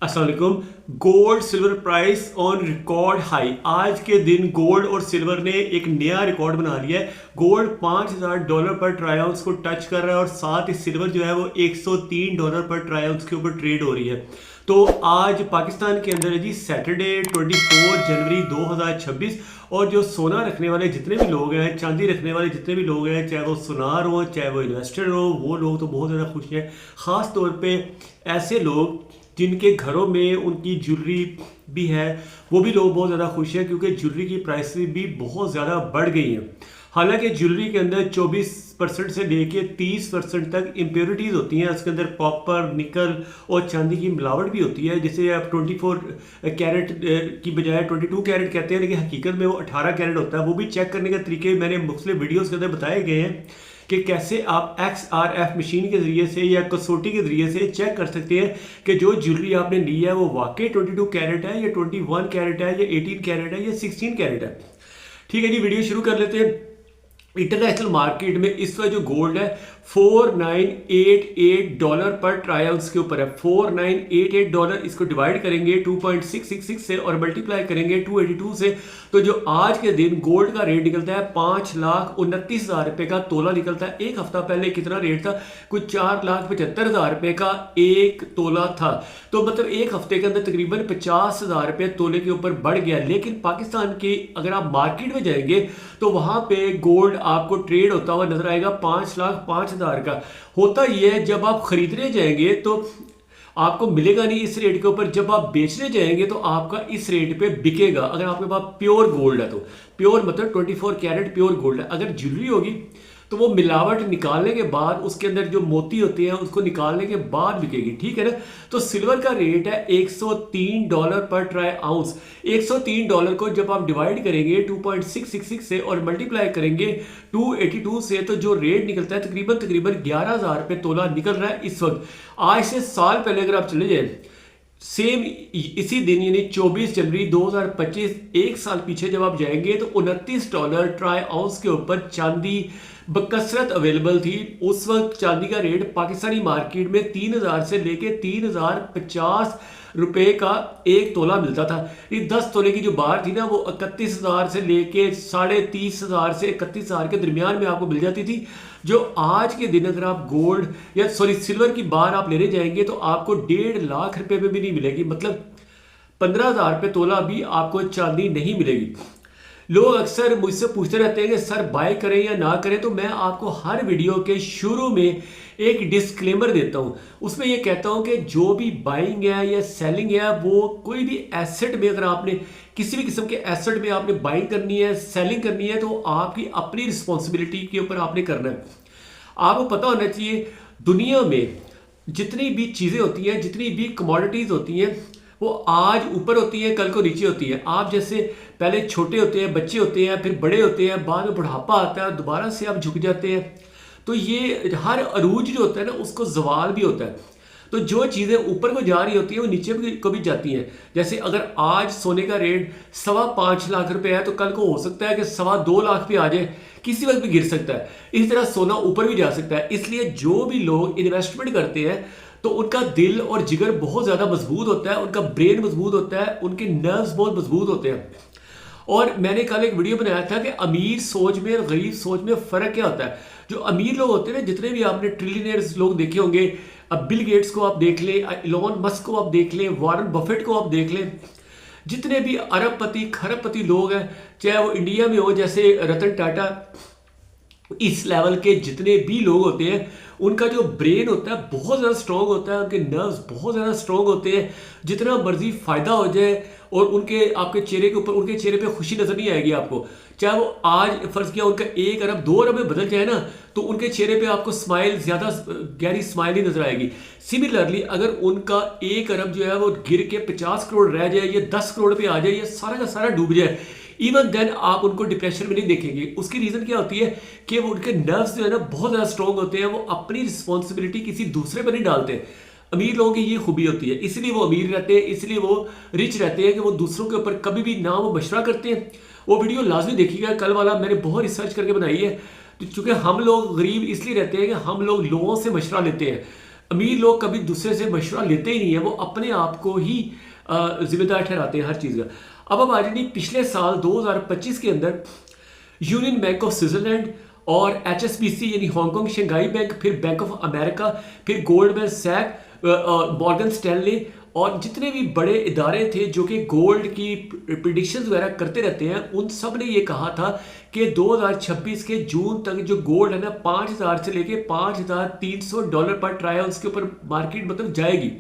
अस्सलाम वालेकुम। Gold silver price on record high. आज के दिन गोल्ड और सिल्वर ने एक नया रिकॉर्ड बना लिया है। गोल्ड $5,000 पर ट्राई आउंस को टच कर रहा है और साथ ही सिल्वर जो है वो $103 पर ट्राई आउंस के ऊपर ट्रेड हो रही है। तो आज पाकिस्तान के अंदर है जी सैटरडे 24 जनवरी 2026। और जो सोना रखने वाले जितने भी लोग हैं, चांदी रखने वाले जितने भी लोग हैं, चाहे वो सुनार हो चाहे वो इन्वेस्टर हो, वो लोग तो बहुत ज़्यादा खुश हैं। ख़ास तौर पे ऐसे लोग जिनके घरों में उनकी ज्वेलरी भी है, वो भी लोग बहुत ज़्यादा खुश हैं क्योंकि ज्वेलरी की प्राइसेस भी बहुत ज़्यादा बढ़ गई हैं। हालांकि ज्वेलरी के अंदर 24% से लेके 30% तक इम्प्योरिटीज़ होती हैं। उसके अंदर कॉपर, निकल और चांदी की मिलावट भी होती है। जैसे आप 24 कैरेट की बजाय 22 कैरेट कहते हैं, लेकिन हकीकत में वो 18 कैरेट होता है। वो भी चेक करने के तरीके मैंने मुख्तलिफ वीडियोज़ के अंदर बताए गए हैं कि कैसे आप XRF मशीन के ज़रिए से या कसौटी के ज़रिए से चेक कर सकते हैं कि जो ज्वेलरी आपने ली है वो वाकई 22 कैरेट है या 21 कैरेट है या 18 कैरेट है या 16 कैरेट है। ठीक है जी, वीडियो शुरू कर लेते हैं। इंटरनेशनल मार्केट में इस वक्त जो गोल्ड है $4988 पर ट्राई आउंस के ऊपर है। $4988 इसको डिवाइड करेंगे 2.666 से और मल्टीप्लाई करेंगे 282 से, तो जो आज के दिन गोल्ड का रेट निकलता है 5,29,000 रुपए का तोला निकलता है। एक हफ्ता पहले कितना रेट था? कुछ 4,75,000 रुपए का एक तोला था। तो मतलब एक हफ्ते के अंदर तकरीबन 50,000 रुपए तोले के ऊपर बढ़ गया। लेकिन पाकिस्तान की अगर आप मार्केट में जाएंगे तो वहां पे गोल्ड आपको ट्रेड होता हुआ नजर आएगा 5,05,000 का। होता यह है जब आप खरीदने जाएंगे तो आपको मिलेगा नहीं इस रेट के ऊपर, जब आप बेचने जाएंगे तो आपका इस रेट पे बिकेगा। अगर आपके पास प्योर गोल्ड है तो प्योर मतलब 24 कैरेट प्योर गोल्ड है। अगर ज्वेलरी होगी तो वो मिलावट निकालने के बाद उसके अंदर जो मोती होते हैं उसको निकालने के बाद बिकेगी। ठीक है ना। तो सिल्वर का रेट है $103 पर ट्राई आउंस। $103 को जब आप डिवाइड करेंगे 2.666 से और मल्टीप्लाई करेंगे 282 से, तो जो रेट निकलता है तकरीबन 11,000 रुपये तोला निकल रहा है इस वक्त। आज से साल पहले अगर आप चले जाए सेम इसी दिन यानी 24 जनवरी 2025, एक साल पीछे जब आप जाएंगे तो $29 ट्राई आउंस के ऊपर चांदी बकसरत अवेलेबल थी। उस वक्त चांदी का रेट पाकिस्तानी मार्केट में 3,000 से लेके 3,050 रुपए का एक तोला मिलता था। ये 10 तोले की जो बार थी ना वो 31,000 से लेके 30,500 से 31,000 के दरमियान में आपको मिल जाती थी। जो आज के दिन अगर आप गोल्ड या सिल्वर की बार आप लेने जाएंगे तो आपको 1.5 लाख रुपए में भी नहीं मिलेगी। मतलब 15,000 रुपये तोला भी आपको चांदी नहीं मिलेगी। लोग अक्सर मुझसे पूछते रहते हैं कि सर बाय करें या ना करें, तो मैं आपको हर वीडियो के शुरू में एक डिस्क्लेमर देता हूं। उसमें यह कहता हूं कि जो भी बाइंग है या सेलिंग है वो कोई भी एसेट में, अगर आपने किसी भी किस्म के एसेट में आपने बाइंग करनी है सेलिंग करनी है तो आपकी अपनी रिस्पॉन्सिबिलिटी के ऊपर आपने करना है। आपको पता होना चाहिए दुनिया में जितनी भी चीज़ें होती हैं, जितनी भी कमोडिटीज़ होती हैं, वो आज ऊपर होती है कल को नीचे होती है। आप जैसे पहले छोटे होते हैं, बच्चे होते हैं, फिर बड़े होते हैं, बाद में बुढ़ापा आता है, दोबारा से आप झुक जाते हैं। तो ये हर अरूज जो होता है ना उसको जवाल भी होता है। तो जो चीज़ें ऊपर को जा रही होती हैं वो नीचे को भी जाती हैं। जैसे अगर आज सोने का रेट 5.25 लाख रुपए है तो कल को हो सकता है कि 2.25 लाख भी आ जाए, किसी वक्त भी गिर सकता है। इस तरह सोना ऊपर भी जा सकता है। इसलिए जो भी लोग इन्वेस्टमेंट करते हैं तो उनका दिल और जिगर बहुत ज़्यादा मजबूत होता है, उनका ब्रेन मजबूत होता है, उनके नर्व्स बहुत मजबूत होते हैं। और मैंने कल एक वीडियो बनाया था कि अमीर सोच में और गरीब सोच में फ़र्क क्या होता है। जो अमीर लोग होते हैं ना, जितने भी आपने ट्रिलियनर्स लोग देखे होंगे, अब बिल गेट्स को आप देख लें, इलॉन मस्क को आप देख लें, वॉरेन बफेट को आप देख लें, जितने भी अरबपति खरबपति लोग हैं, चाहे वो इंडिया में हो जैसे रतन टाटा, इस लेवल के जितने भी लोग होते हैं उनका जो ब्रेन होता है बहुत ज़्यादा स्ट्रॉन्ग होता है, उनके नर्व्स बहुत ज़्यादा स्ट्रॉन्ग होते हैं। जितना मर्जी फ़ायदा हो जाए और आपके चेहरे के ऊपर, उनके चेहरे पे खुशी नज़र नहीं आएगी आपको। चाहे वो आज फ़र्ज़ किया उनका 1 अरब 2 अरब में बदल जाए ना, तो उनके चेहरे पे आपको स्माइल, ज़्यादा गहरी स्माइल ही नज़र आएगी। सिमिलरली अगर उनका 1 अरब जो है वो गिर के 50 करोड़ रह जाए या 10 करोड़ पे आ जाए या सारा का सारा डूब जाए, इवन देन आप उनको डिप्रेशन में नहीं देखेंगे। उसकी रीज़न क्या होती है कि वो उनके नर्व्स जो है ना बहुत ज़्यादा स्ट्रॉन्ग होते हैं, वो अपनी रिस्पॉन्सिबिलिटी किसी दूसरे पर नहीं डालते। अमीर लोगों की ये खूबी होती है, इसलिए वो अमीर रहते हैं, इसलिए वो रिच रहते हैं कि वो दूसरों के ऊपर कभी भी ना वो मशवरा करते हैं। वो वीडियो लाजमी देखिएगा, कल वाला मैंने बहुत रिसर्च करके बनाई है। तो चूँकि हम लोग गरीब इसलिए रहते हैं कि हम लोग लोगों से मशवरा लेते हैं। अमीर लोग कभी दूसरे से मशवरा लेते ही नहीं है, वो अपने आप को ही जिम्मेदार ठहराते हैं हर चीज़ का। अब आ जाए पिछले साल 2025 के अंदर यूनियन बैंक ऑफ स्विट्जरलैंड और HSBC यानी हांगकांग शंघाई बैंक, फिर बैंक ऑफ अमेरिका, फिर गोल्डमैन सैक, मॉर्गन स्टैनली और जितने भी बड़े इदारे थे जो कि गोल्ड की प्रिडिक्शंस वगैरह करते रहते हैं, उन सब ने ये कहा था कि 2026 के जून तक जो गोल्ड है ना 5000 से लेके $5300 पर ट्राई आउंस के ऊपर मार्केट मतलब जाएगी।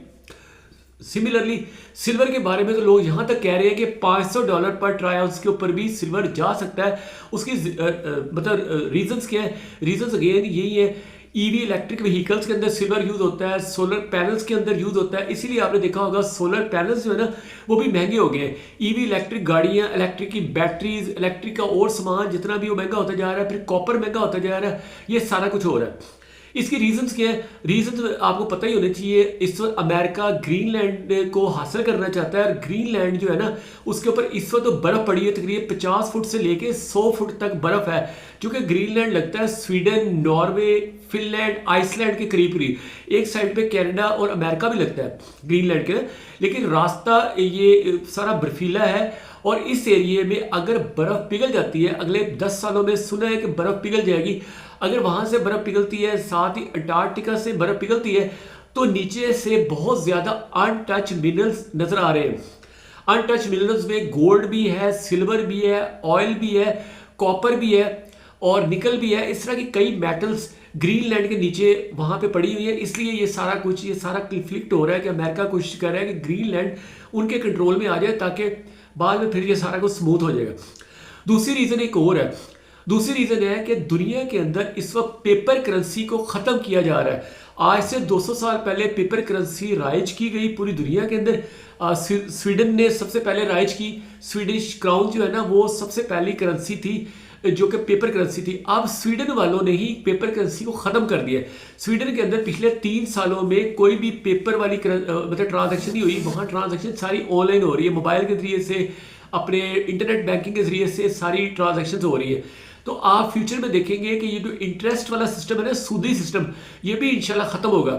सिमिलरली सिल्वर के बारे में तो लोग यहाँ तक कह रहे हैं कि $500 पर ट्राई आउंस के ऊपर भी सिल्वर जा सकता है। उसकी मतलब रीजंस क्या है? रीजंस अगेन यही है, ईवी इलेक्ट्रिक व्हीकल्स के अंदर सिल्वर यूज होता है, सोलर पैनल्स के अंदर यूज होता है, इसीलिए आपने देखा होगा सोलर पैनल्स जो है ना वो भी महंगे हो गए हैं। ईवी इलेक्ट्रिक गाड़ियाँ, इलेक्ट्रिक की बैटरीज, इलेक्ट्रिक का और सामान जितना भी वो महंगा होता जा रहा है, फिर कॉपर महंगा होता जा रहा है, ये सारा कुछ हो रहा है। इसकी रीजंस क्या है? रीजंस आपको पता ही होने चाहिए। इस वक्त अमेरिका ग्रीनलैंड को हासिल करना चाहता है और ग्रीनलैंड जो है ना उसके ऊपर इस वक्त तो बर्फ पड़ी है, तकरीबन 50 फुट से लेके 100 फुट तक बर्फ है, क्योंकि ग्रीनलैंड लगता है स्वीडन, नॉर्वे, फिनलैंड, आइसलैंड के करीब करीब। एक साइड पे कनाडा और अमेरिका भी लगता है ग्रीनलैंड के, लेकिन रास्ता ये सारा बर्फीला है और इस एरिए में अगर बर्फ पिघल जाती है, अगले 10 सालों में सुना है कि बर्फ पिघल जाएगी, अगर वहां से बर्फ पिघलती है, साथ ही अंटार्कटिका से बर्फ पिघलती है, तो नीचे से बहुत ज्यादा अनटच मिनरल्स नजर आ रहे हैं। अनटच मिनरल्स में गोल्ड भी है, सिल्वर भी है, ऑयल भी है, कॉपर भी है और निकल भी है। इस तरह की कई मेटल्स ग्रीनलैंड के नीचे वहां पे पड़ी हुई है। इसलिए ये सारा कंफ्लिक्ट हो रहा है कि अमेरिका कोशिश कर रहा है कि ग्रीनलैंड उनके कंट्रोल में आ जाए ताकि बाद में फिर ये सारा कुछ स्मूथ हो जाएगा। दूसरी रीजन एक और है। दूसरी रीजन है कि दुनिया के अंदर इस वक्त पेपर करेंसी को खत्म किया जा रहा है। आज से 200 साल पहले पेपर करेंसी राइज की गई पूरी दुनिया के अंदर। स्वीडन ने सबसे पहले राइज की। स्वीडिश क्राउन जो है ना वो सबसे पहली करेंसी थी जो कि पेपर करेंसी थी। अब स्वीडन वालों ने ही पेपर करेंसी को खत्म कर दिया। स्वीडन के अंदर पिछले 3 सालों में कोई भी पेपर वाली मतलब ट्रांजैक्शन नहीं हुई। वहाँ ट्रांजैक्शन सारी ऑनलाइन हो रही है, मोबाइल के जरिए से, अपने इंटरनेट बैंकिंग के जरिए से सारी ट्रांजैक्शन हो रही है। तो आप फ्यूचर में देखेंगे कि ये जो इंटरेस्ट वाला सिस्टम है ना, सूदी सिस्टम, ये भी इंशाल्लाह खत्म होगा,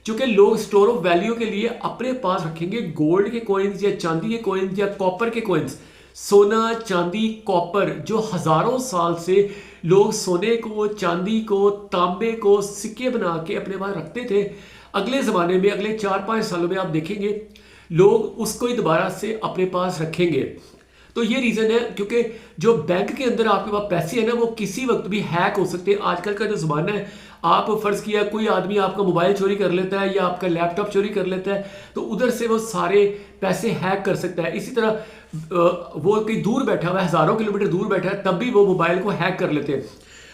क्योंकि लोग स्टोर ऑफ वैल्यू के लिए अपने पास रखेंगे गोल्ड के कॉइन्स या चांदी के कॉइन्स या कॉपर के कॉइन्स। सोना, चांदी, कॉपर, जो हजारों साल से लोग सोने को, चांदी को, तांबे को सिक्के बना के अपने पास रखते थे, अगले ज़माने में अगले 4-5 सालों में आप देखेंगे लोग उसको ही दोबारा से अपने पास रखेंगे। तो ये रीज़न है, क्योंकि जो बैंक के अंदर आपके पास पैसे हैं ना वो किसी वक्त भी हैक हो सकते हैं। आजकल का जो ज़माना है, आप फर्ज किया कोई आदमी आपका मोबाइल चोरी कर लेता है या आपका लैपटॉप चोरी कर लेता है, तो उधर से वो सारे पैसे हैक कर सकता है। इसी तरह वो कहीं दूर बैठा हुआ है, हज़ारों किलोमीटर दूर बैठा है, तब भी वो मोबाइल को हैक कर लेते हैं।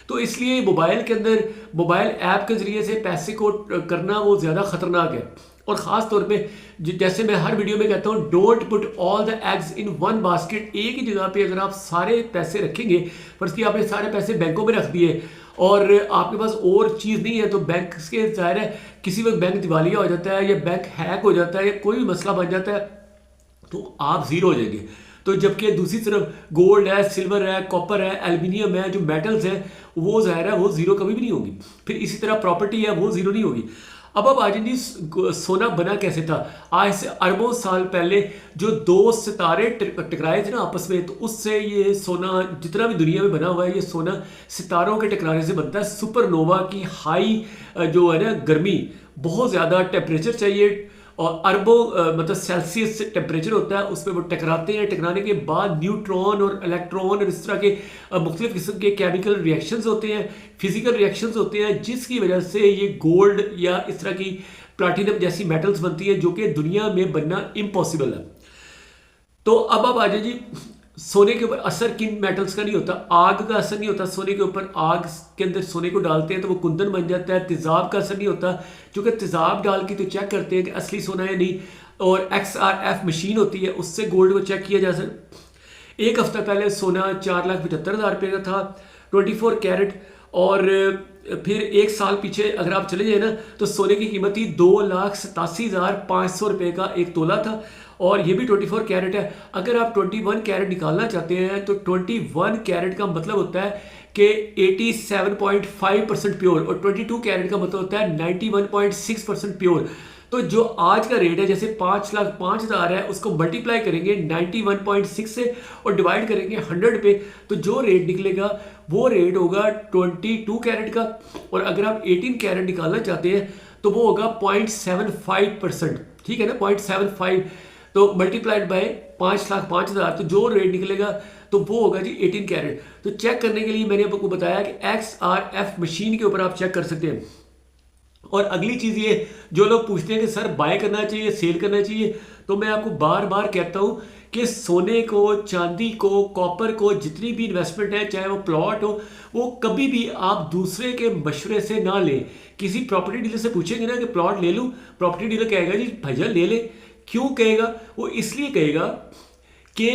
तो इसलिए मोबाइल के अंदर मोबाइल ऐप के ज़रिए से पैसे को करना वो ज़्यादा ख़तरनाक है। और ख़ास तौर पे जैसे मैं हर वीडियो में कहता हूँ, don't put all the eggs in one basket. एक ही जगह पे अगर आप सारे पैसे रखेंगे, फर्ज किया आपने सारे पैसे बैंकों में रख दिए और आपके पास और चीज़ नहीं है, तो बैंक के ज़ाहिर है किसी वक्त बैंक दिवालिया हो जाता है या बैंक हैक हो जाता है या कोई भी मसला बन जाता है, तो आप ज़ीरो हो जाएंगे। तो जबकि दूसरी तरफ गोल्ड है, सिल्वर है, कॉपर है, एल्युमिनियम है, जो मेटल्स हैं वो ज़ाहिर है वो ज़ीरो कभी भी नहीं होगी। फिर इसी तरह प्रॉपर्टी है वो ज़ीरो नहीं होगी। अब आज जी सोना बना कैसे था? आज से अरबों साल पहले जो 2 सितारे टकराए थे ना आपस में, तो उससे ये सोना जितना भी दुनिया में बना हुआ है, ये सोना सितारों के टकराने से बनता है। सुपरनोवा की हाई जो है ना गर्मी, बहुत ज़्यादा टेम्परेचर चाहिए और अरबों मतलब सेल्सियस टेम्परेचर होता है, उसमें वो टकराते हैं। टकराने के बाद न्यूट्रॉन और इलेक्ट्रॉन और इस तरह के मुख्तलिफ किस्म के केमिकल रिएक्शंस होते हैं, फिजिकल रिएक्शंस होते हैं, जिसकी वजह से ये गोल्ड या इस तरह की प्लैटिनम जैसी मेटल्स बनती है जो कि दुनिया में बनना इम्पॉसिबल है। तो अब आ जाए जी, सोने के ऊपर असर किन मेटल्स का नहीं होता, आग का असर नहीं होता सोने के ऊपर। आग के अंदर सोने को डालते हैं तो वो कुंदन बन जाता है। तेजाब का असर नहीं होता, क्योंकि तेजाब डाल के तो चेक करते हैं कि असली सोना है नहीं, और XRF मशीन होती है, उससे गोल्ड को चेक किया जा सकता। एक हफ्ता पहले सोना 4,75,000 रुपये का था 24 कैरेट, और फिर एक साल पीछे अगर आप चले जाए ना तो सोने की कीमत थी 2,87,500 रुपये का एक तोला था, और ये भी 24 कैरेट है। अगर आप 21 कैरेट निकालना चाहते हैं तो 21 कैरेट का मतलब होता है कि 87.5% प्योर, और 22 कैरेट का मतलब होता है 91.6% प्योर। तो जो आज का रेट है, जैसे 5,05,000 है, उसको मल्टीप्लाई करेंगे 91.6 से और डिवाइड करेंगे 100 पे, तो जो रेट निकलेगा वो रेट होगा 22 कैरेट का। और अगर आप 18 कैरेट निकालना चाहते हैं तो वो होगा 0.75%, ठीक है ना, 0.75, तो मल्टीप्लाइड बाय 5,05,000, तो जो रेट निकलेगा तो वो होगा जी 18 कैरेट। तो चेक करने के लिए मैंने आपको बताया कि XRF मशीन के ऊपर आप चेक कर सकते हैं। और अगली चीज़ ये, जो लोग पूछते हैं कि सर बाय करना चाहिए, सेल करना चाहिए, तो मैं आपको बार बार कहता हूँ कि सोने को, चांदी को, कॉपर को, जितनी भी इन्वेस्टमेंट है, चाहे वो प्लॉट हो, वो कभी भी आप दूसरे के मशवरे से ना लें। किसी प्रॉपर्टी डीलर से पूछेंगे ना कि प्लॉट ले लूँ, प्रॉपर्टी डीलर कहेगा जी भैया ले ले। क्यों कहेगा? वो इसलिए कहेगा कि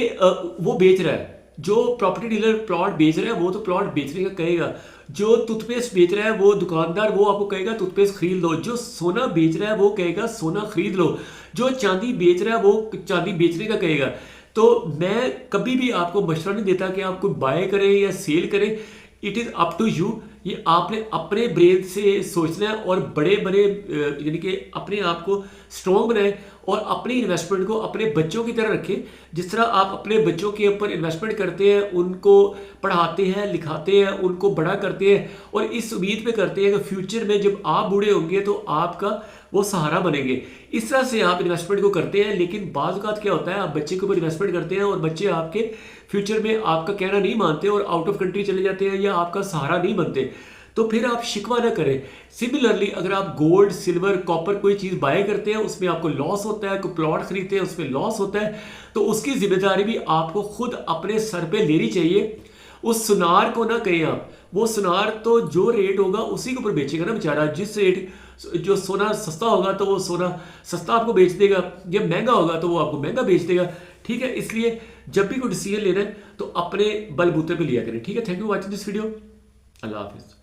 वो बेच रहा है। जो प्रॉपर्टी डीलर प्लॉट बेच रहा है वो तो प्लॉट बेचने का कहेगा। जो टूथपेस्ट बेच रहा है वो दुकानदार, वो आपको कहेगा टूथपेस्ट खरीद लो। जो सोना बेच रहा है वो कहेगा सोना खरीद लो। जो चांदी बेच रहा है वो चांदी बेचने का कहेगा। तो मैं कभी भी आपको मशवरा नहीं देता कि आप कोई बाय करें या सेल करें। It is up to you. ये आपने अपने ब्रेन से सोचना है और बड़े बड़े यानी कि अपने आप को स्ट्रॉन्ग बनाएं और अपनी इन्वेस्टमेंट को अपने बच्चों की तरह रखें। जिस तरह आप अपने बच्चों के ऊपर इन्वेस्टमेंट करते हैं, उनको पढ़ाते हैं, लिखाते हैं, उनको बड़ा करते हैं और इस उम्मीद पे करते हैं कि फ्यूचर में जब आप बूढ़े होंगे तो आपका वो सहारा बनेंगे। इस तरह से आप इन्वेस्टमेंट को करते हैं। लेकिन बाज़ औक़ात क्या होता है, आप बच्चे के ऊपर इन्वेस्टमेंट करते हैं और बच्चे आपके फ्यूचर में आपका कहना नहीं मानते और आउट ऑफ कंट्री चले जाते हैं या आपका सहारा नहीं बनते, तो फिर आप शिकवा ना करें। सिमिलरली अगर आप गोल्ड, सिल्वर, कॉपर कोई चीज़ बाय करते हैं, उसमें आपको लॉस होता है, कोई प्लॉट खरीदते हैं उसमें लॉस होता है, तो उसकी जिम्मेदारी भी आपको खुद अपने सर पे लेनी चाहिए। उस सुनार को ना कहें आप, वो सुनार तो जो रेट होगा उसी के ऊपर बेचेगा ना बेचारा। जिस रेट जो सोना सस्ता होगा तो वो सोना सस्ता आपको बेच देगा, जब महंगा होगा तो वो आपको महंगा बेच देगा, ठीक है। इसलिए जब भी कोई डिसीजन लेना है तो अपने बलबूते पे लिया करें, ठीक है। Thank you watching this video. अल्लाह हाफिज़।